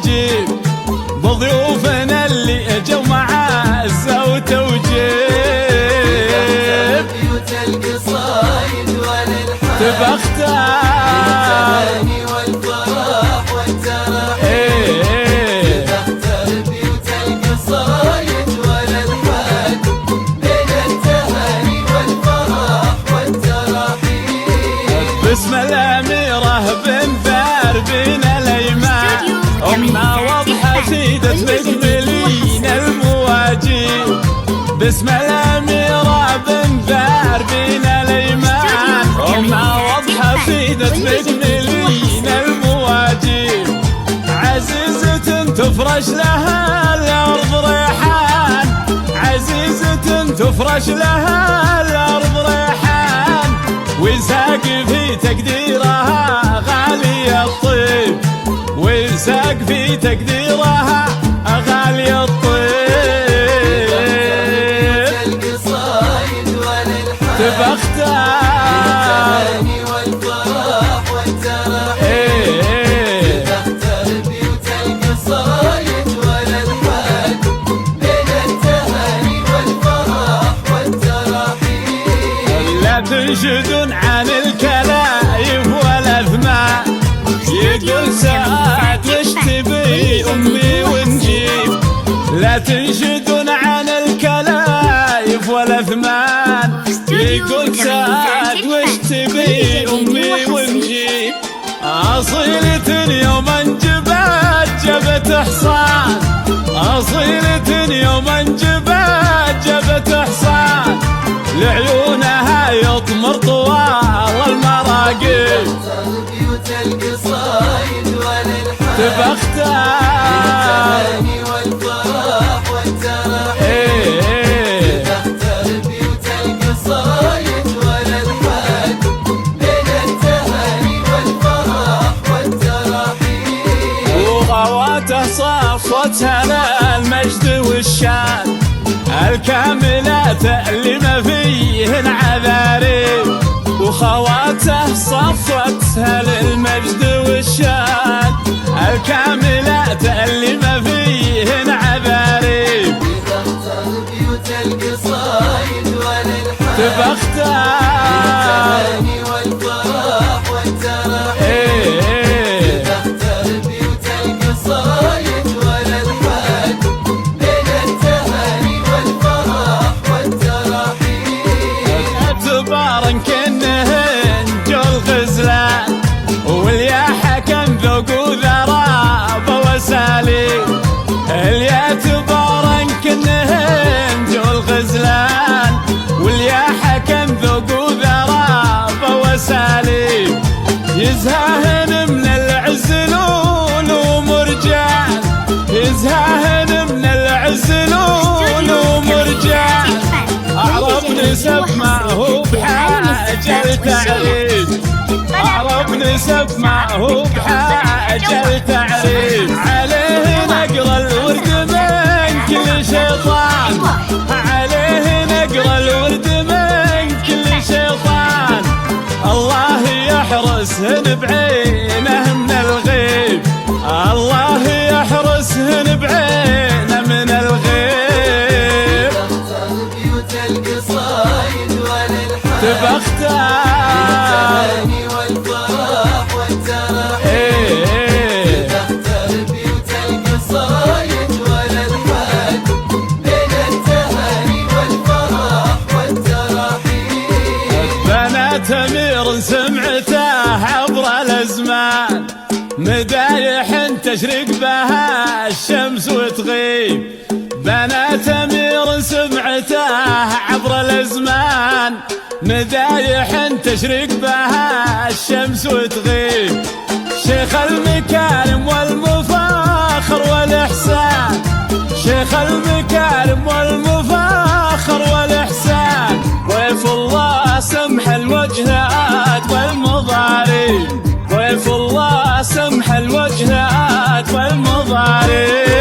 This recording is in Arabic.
وجيب بضيوفنا اللي اجوا مع عزة وتوجيب. بيوت القصايد والالحان تبى اختار التهاني والفرح والترحيب. تختار بيوت القصايد والالحان بين التهاني والفرح والترحيب. باسم الأميرة بنثار بين الأيمان أمنا واضحة سيدة مجملين المواجيب. باسم الأميرة بنثار بين الأيمان أمنا واضحة سيدة مجملين المواجيب. عزيزة تفرش لها الأرض ريحان عزيزة تفرش لها الأرض ريحان ويساق في تقديرها غالي الطيب ويساق في تقديرها غالي الطيب. القصايد والالحان تبى اختار التهاني والفرح والترحيب. تختار بيوت القصايد والالحان بين التهاني والفرح والترحيب. لا تنشدون عن الكلايف والاثمان يقول سعد وش تبي امي ونجيب. لا تنشدون عن الكلايف والاثمان يقول سعد وش تبي امي ونجيب. اصيلة يوما جبت حصان اصيلة يوما جبت حصان لعيونها يطمر طوال المراقب. بيوت القصايد والالحان تبى اختار التهاني والفرح والترحيب. تختار بيوت القصايد والالحان بين التهاني والفرح والترحيب. وغواته صفوتها للمجد والشان الكاملات اللي ما فيهن عذاريب. وخواته صفوتها للمجد والشان الكاملات اللي ما فيهن عذاريب. تختار بيوت القصايد والالحان تبى اختار التهاني والفرح والترحيب. تختار بيوت القصايد والالحان بين التهاني والفرح والترحيب. اعتبارا كأنهن جو الغزلان واليا حكم ذوق وذراب وساليب. اليا اعتبارا كأنهن جو الغزلان واليا حكم ذوق وذراب وساليب. يزهاهن من العزلول ومرجان يزهاهن من العزلول ومرجان. أعرب نسب ما هو بحاجة لتعريف أعرب نسب ما هو بحاجة لتعريف. عليه نقرأ الورد من كل شيطان عليه نقرأ الورد من كل شيطان. الله يحرسهن بعينه من الغيب الله يحرسهن بعينه من الغيب. تختار بيوت القصايد والالحان تبى اختار التهاني والفرح والترحيب. تختار بيوت القصايد والالحان بين التهاني والفرح والترحيب. بنات امير سمعته عبر الازمان مدايح تشرق بها الشمس وتغيب. بنات امير سمعته عبر الازمان مدايح تشرق بها الشمس وتغيب. شيخ المكارم والمفاخر والاحسان شيخ المكارم والمفاخر والاحسان. ضيف الله سمح الوجهات والمضارب ضيف الله سمح الوجهات والمضارب.